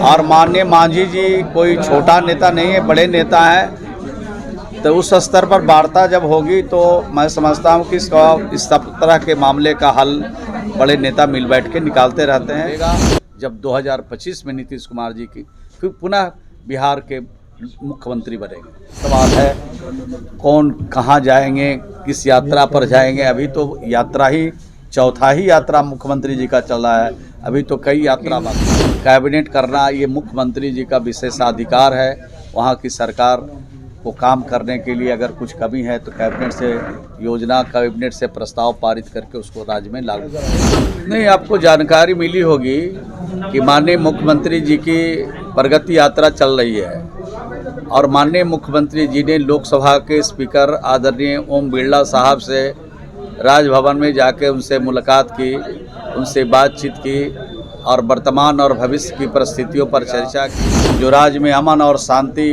और माननीय मांझी जी कोई छोटा नेता नहीं है, बड़े नेता हैं। तो उस स्तर पर वार्ता जब होगी तो मैं समझता हूँ कि इस तरह के मामले का हल बड़े नेता मिल बैठ के निकालते रहते हैं। जब 2025 में नीतीश कुमार जी की फिर पुनः बिहार के मुख्यमंत्री बनेंगे। सवाल है कौन कहाँ जाएंगे, किस यात्रा पर जाएंगे। अभी तो यात्रा ही चौथा ही यात्रा मुख्यमंत्री जी का चल रहा है, अभी तो कई यात्रा बाकी। कैबिनेट करना ये मुख्यमंत्री जी का विशेषाधिकार है। वहाँ की सरकार को काम करने के लिए अगर कुछ कमी है तो कैबिनेट से योजना, कैबिनेट से प्रस्ताव पारित करके उसको राज्य में लागू करें। नहीं, आपको जानकारी मिली होगी कि माननीय मुख्यमंत्री जी की प्रगति यात्रा चल रही है और माननीय मुख्यमंत्री जी ने लोकसभा के स्पीकर आदरणीय ओम बिरला साहब से राजभवन में जाके उनसे मुलाकात की, उनसे बातचीत की और वर्तमान और भविष्य की परिस्थितियों पर चर्चा की। जो राज्य में अमन और शांति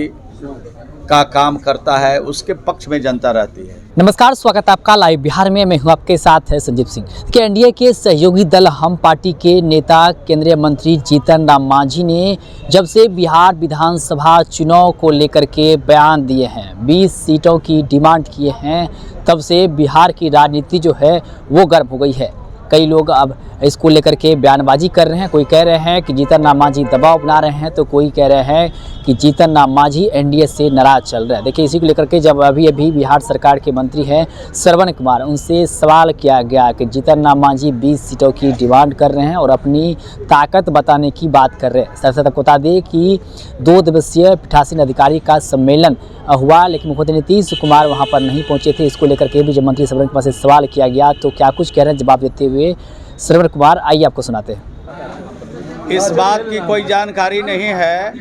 का काम करता है उसके पक्ष में जनता रहती है। नमस्कार, स्वागत है आपका लाइव बिहार में। मैं हूं आपके साथ है संजीव सिंह। कि एनडीए के सहयोगी दल हम पार्टी के नेता केंद्रीय मंत्री जीतन राम मांझी ने जब से बिहार विधानसभा चुनाव को लेकर के बयान दिए हैं, 20 सीटों की डिमांड किए हैं, तब से बिहार की राजनीति जो है वो गर्म हो गई है। कई लोग अब इसको लेकर के बयानबाजी कर रहे हैं। कोई कह रहे हैं कि जीतन राम मांझी दबाव बना रहे हैं, तो कोई कह रहे हैं कि जीतन राम मांझी एनडीए से नाराज चल रहे हैं। देखिए, इसी को लेकर के जब अभी बिहार सरकार के मंत्री हैं श्रवण कुमार, उनसे सवाल किया गया कि जीतन राम मांझी 20 सीटों की डिमांड कर रहे हैं और अपनी ताकत बताने की बात कर रहे हैं। साथ साथ आपको बता दें कि 2 दिवसीय पीठासीन अधिकारी का सम्मेलन हुआ, लेकिन मुख्यमंत्री नीतीश कुमार वहाँ पर नहीं पहुँचे थे। इसको लेकर के भी जब मंत्री श्रवण कुमार से सवाल किया गया तो क्या कुछ कह रहे हैं जवाब देते हुए श्रवण कुमार, आइए आपको सुनाते हैं। इस बात की कोई जानकारी नहीं है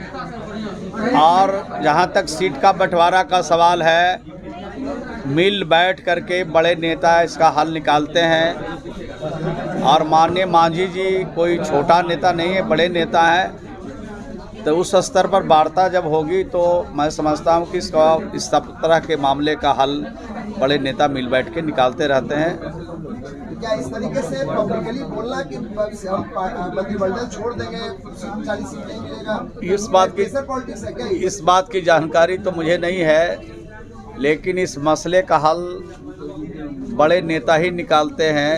और जहां तक सीट का बंटवारा का सवाल है, मिल बैठ करके बड़े नेता इसका हल निकालते हैं और माननीय मांझी जी कोई छोटा नेता नहीं है, बड़े नेता हैं। तो उस स्तर पर वार्ता जब होगी तो मैं समझता हूँ कि इस तरह के मामले का हल बड़े नेता मिल बैठ के निकालते रहते हैं। क्या इस तरीके से पब्लिकली बोलना कि हम मंत्रिमंडल छोड़ देंगे, 40 सीट नहीं मिलेगा, इस बात की जानकारी तो मुझे नहीं है, लेकिन इस मसले का हल बड़े नेता ही निकालते हैं।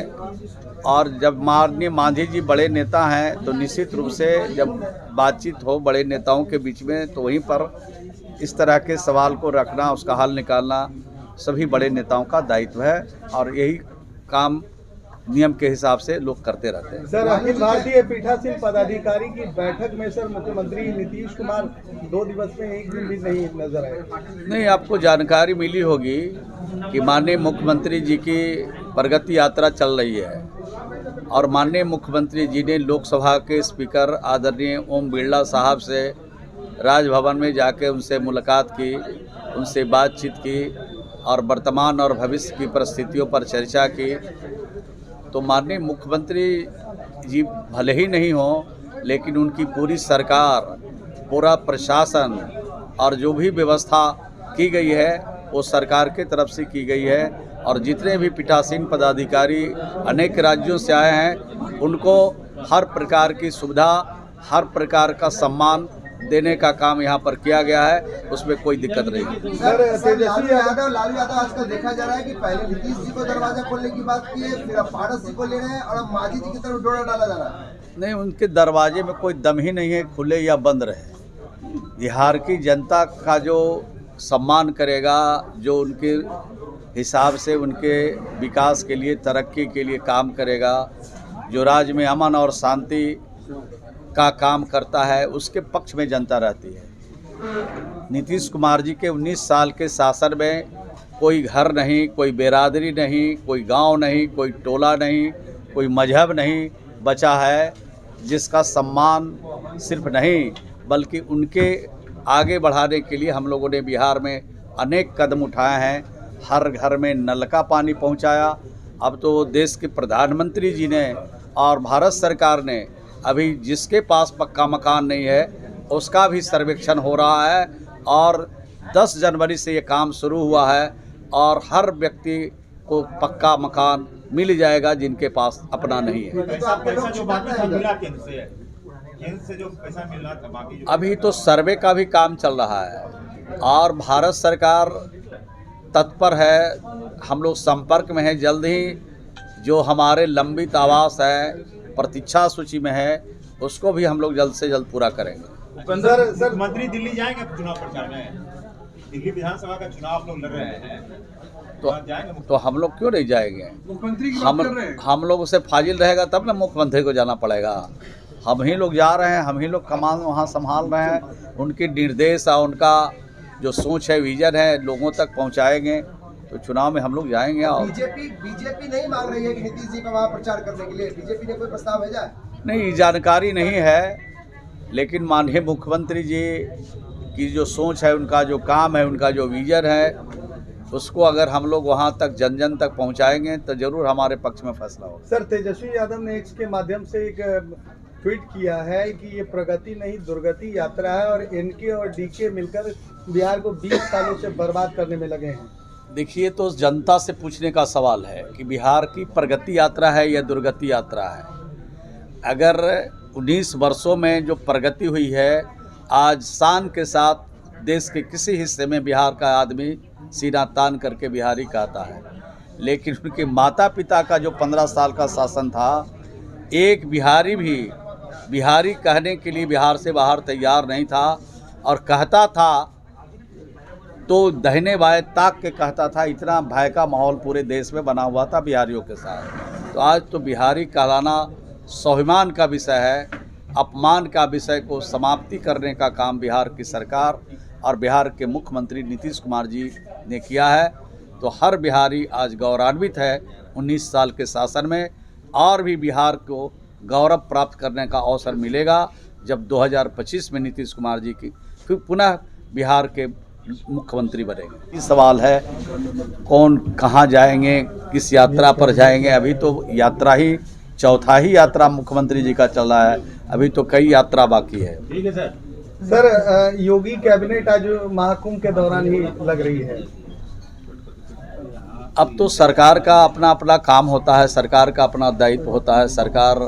और जब माननीय मांझी जी बड़े नेता हैं तो निश्चित रूप से जब बातचीत हो बड़े नेताओं के बीच में तो वहीं पर इस तरह के सवाल को रखना, उसका हल निकालना सभी बड़े नेताओं का दायित्व है और यही काम नियम के हिसाब से लोग करते रहते हैं। सर, अखिल भारतीय पीठासीन पदाधिकारी की बैठक में सर मुख्यमंत्री नीतीश कुमार 2 दिवस में एक दिन भी नहीं नजर आए। नहीं, आपको जानकारी मिली होगी कि माननीय मुख्यमंत्री जी की प्रगति यात्रा चल रही है और माननीय मुख्यमंत्री जी ने लोकसभा के स्पीकर आदरणीय ओम बिरला साहब से राजभवन में जाके उनसे मुलाकात की, उनसे बातचीत की और वर्तमान और भविष्य की परिस्थितियों पर चर्चा की। तो माननीय मुख्यमंत्री जी भले ही नहीं हो, लेकिन उनकी पूरी सरकार, पूरा प्रशासन और जो भी व्यवस्था की गई है वो सरकार के तरफ से की गई है और जितने भी पीठासीन पदाधिकारी अनेक राज्यों से आए हैं उनको हर प्रकार की सुविधा, हर प्रकार का सम्मान देने का काम यहाँ पर किया गया है, उसमें कोई दिक्कत नहीं। सर, लालू यादव आजकल देखा जा रहा है कि पहले नीतीश जी को दरवाजा खोलने की बात की है, फिर अब पारस जी को ले रहे हैं और अब मांझी जी की तरफ डोरा डाला जा रहा है। नहीं, उनके दरवाजे में कोई दम ही नहीं है, खुले या बंद रहे। बिहार की जनता का जो सम्मान करेगा, जो उनके हिसाब से उनके विकास के लिए, तरक्की के लिए काम करेगा, जो राज्य में अमन और शांति का काम करता है उसके पक्ष में जनता रहती है। नीतीश कुमार जी के 19 साल के शासन में कोई घर नहीं, कोई बिरादरी नहीं, कोई गांव नहीं, कोई टोला नहीं, कोई मजहब नहीं बचा है जिसका सम्मान सिर्फ नहीं बल्कि उनके आगे बढ़ाने के लिए हम लोगों ने बिहार में अनेक कदम उठाए हैं। हर घर में नल का पानी पहुंचाया। अब तो देश के प्रधानमंत्री जी ने और भारत सरकार ने अभी जिसके पास पक्का मकान नहीं है उसका भी सर्वेक्षण हो रहा है और 10 जनवरी से ये काम शुरू हुआ है और हर व्यक्ति को पक्का मकान मिल जाएगा जिनके पास अपना नहीं है। केंद्र से जो पैसा मिल रहा था बाकी जो अभी तो सर्वे का भी काम चल रहा है और भारत सरकार तत्पर है, हम लोग संपर्क में हैं। जल्द ही जो हमारे लंबित आवास है, प्रतीक्षा सूची में है, उसको भी हम लोग जल्द से जल्द पूरा करेंगे। सर मंत्री दिल्ली जाएंगे चुनाव प्रचार में? दिल्ली विधानसभा का चुनाव आप लोग लड़ रहे हैं तो हम लोग क्यों नहीं जाएंगे? हम लोग उसे फाजिल रहेगा तब ना मुख्यमंत्री को जाना पड़ेगा। हम ही लोग जा रहे हैं, हम ही लोग कमान वहाँ संभाल रहे हैं। उनके निर्देश और उनका जो सोच है, विजन है, लोगों तक पहुँचाएंगे तो चुनाव में हम लोग जाएंगे। और बीजेपी नहीं मांग रही है कि नीतीश जी का वहाँ प्रचार करने के लिए बीजेपी ने कोई प्रस्ताव भेजा है? नहीं, जानकारी नहीं है, लेकिन माननीय मुख्यमंत्री जी की जो सोच है, उनका जो काम है, उनका जो विजन है, उसको अगर हम लोग वहाँ तक जन जन तक पहुँचाएंगे तो जरूर हमारे पक्ष में फैसला होगा। सर, तेजस्वी यादव ने एक्स के माध्यम से एक ट्वीट किया है कि ये प्रगति नहीं दुर्गति यात्रा है और एनके और डीके मिलकर बिहार को 20 सालों से बर्बाद करने में लगे हैं। देखिए, तो जनता से पूछने का सवाल है कि बिहार की प्रगति यात्रा है या दुर्गति यात्रा है। अगर 19 वर्षों में जो प्रगति हुई है, आज शान के साथ देश के किसी हिस्से में बिहार का आदमी सीना तान करके बिहारी कहता है, लेकिन उनके माता पिता का जो 15 साल का शासन था, एक बिहारी भी बिहारी कहने के लिए बिहार से बाहर तैयार नहीं था, और कहता था तो दहिने बाएं ताक के कहता था। इतना भय का माहौल पूरे देश में बना हुआ था बिहारियों के साथ। तो आज तो बिहारी कहलाना स्वाभिमान का विषय है, अपमान का विषय को समाप्ति करने का काम बिहार की सरकार और बिहार के मुख्यमंत्री नीतीश कुमार जी ने किया है। तो हर बिहारी आज गौरवान्वित है 19 साल के शासन में, और भी बिहार को गौरव प्राप्त करने का अवसर मिलेगा जब 2025 में नीतीश कुमार जी की फिर पुनः बिहार के मुख्यमंत्री बनेंगे। ये सवाल है कौन कहाँ जाएंगे, किस यात्रा पर जाएंगे। अभी तो यात्रा ही चौथा ही यात्रा मुख्यमंत्री जी का चल रहा है, अभी तो कई यात्रा बाकी है। ठीक है सर। सर, योगी कैबिनेट आज महाकुंभ के दौरान ही लग रही है। अब तो सरकार का अपना अपना काम होता है, सरकार का अपना दायित्व होता है। सरकार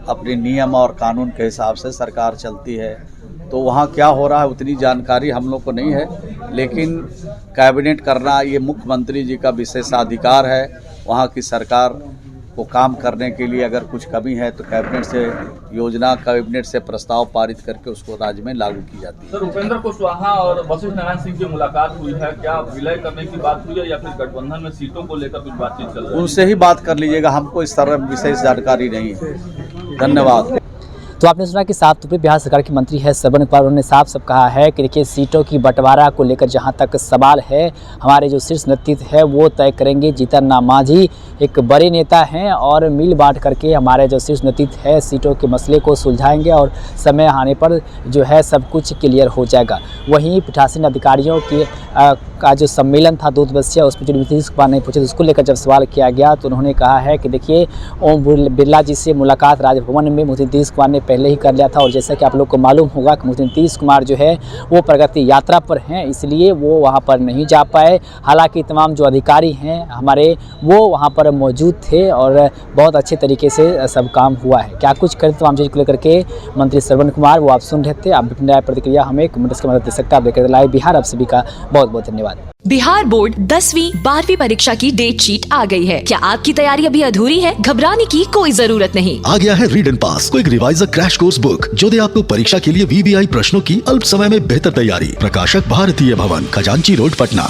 अपने नियम और कानून के हिसाब से सरकार चलती है, तो वहाँ क्या हो रहा है उतनी जानकारी हम लोग को नहीं है, लेकिन कैबिनेट करना ये मुख्यमंत्री जी का विशेषाधिकार है। वहाँ की सरकार को काम करने के लिए अगर कुछ कमी है तो कैबिनेट से योजना, कैबिनेट से प्रस्ताव पारित करके उसको राज्य में लागू की जाती है। सर, उपेंद्र कुशवाहा और वशिष्ठ नारायण सिंह की मुलाकात हुई है, क्या विलय करने की बात हुई है या फिर गठबंधन में सीटों को लेकर कुछ बातचीत चल रही है? उनसे ही बात कर लीजिएगा, हमको इस तरह विशेष जानकारी नहीं है। धन्यवाद। तो आपने सुना कि 7 अप्रैल बिहार सरकार के मंत्री है श्रवण कुमार, उन्होंने साफ कहा है कि देखिए सीटों की बंटवारा को लेकर जहां तक सवाल है, हमारे जो शीर्ष नेतृत्व है वो तय करेंगे। जीतन राम मांझी एक बड़े नेता हैं और मिल बांट करके हमारे जो शीर्ष नेतृत्व है सीटों के मसले को सुलझाएंगे और समय आने पर जो है सब कुछ क्लियर हो जाएगा। वहीं पीठासीन अधिकारियों के का जो सम्मेलन था 2 दिवसीय, उसमें जो नीतीश कुमार ने पूछे, उसको लेकर जब सवाल किया गया तो उन्होंने कहा है कि देखिए ओम बिरला जी से मुलाकात राजभवन में नीतीश कुमार ने पहले ही कर लिया था, और जैसा कि आप लोग को मालूम होगा कि नीतीश कुमार जो है वो प्रगति यात्रा पर हैं, इसलिए वो वहाँ पर नहीं जा पाए। हालांकि तमाम जो अधिकारी हैं हमारे वो वहाँ पर मौजूद थे और बहुत अच्छे तरीके से सब काम हुआ है। क्या कुछ करें तमाम चीज़ को लेकर के मंत्री श्रवण कुमार, वो आप सुन रहे थे। आप अपनी प्रतिक्रिया हमें कमेंट्स के मदद दे सकते हैं। आप देख रहे लाइव बिहार, आप सभी का बहुत बहुत धन्यवाद। बिहार बोर्ड 10वीं 12वीं परीक्षा की डेट शीट आ गई है। क्या आपकी तैयारी अभी अधूरी है? घबराने की कोई जरूरत नहीं। आ गया है read and pass quick reviser crash course book, जो दे आपको परीक्षा के लिए VVI प्रश्नों की अल्प समय में बेहतर तैयारी। प्रकाशक भारतीय भवन, खजांची रोड, पटना।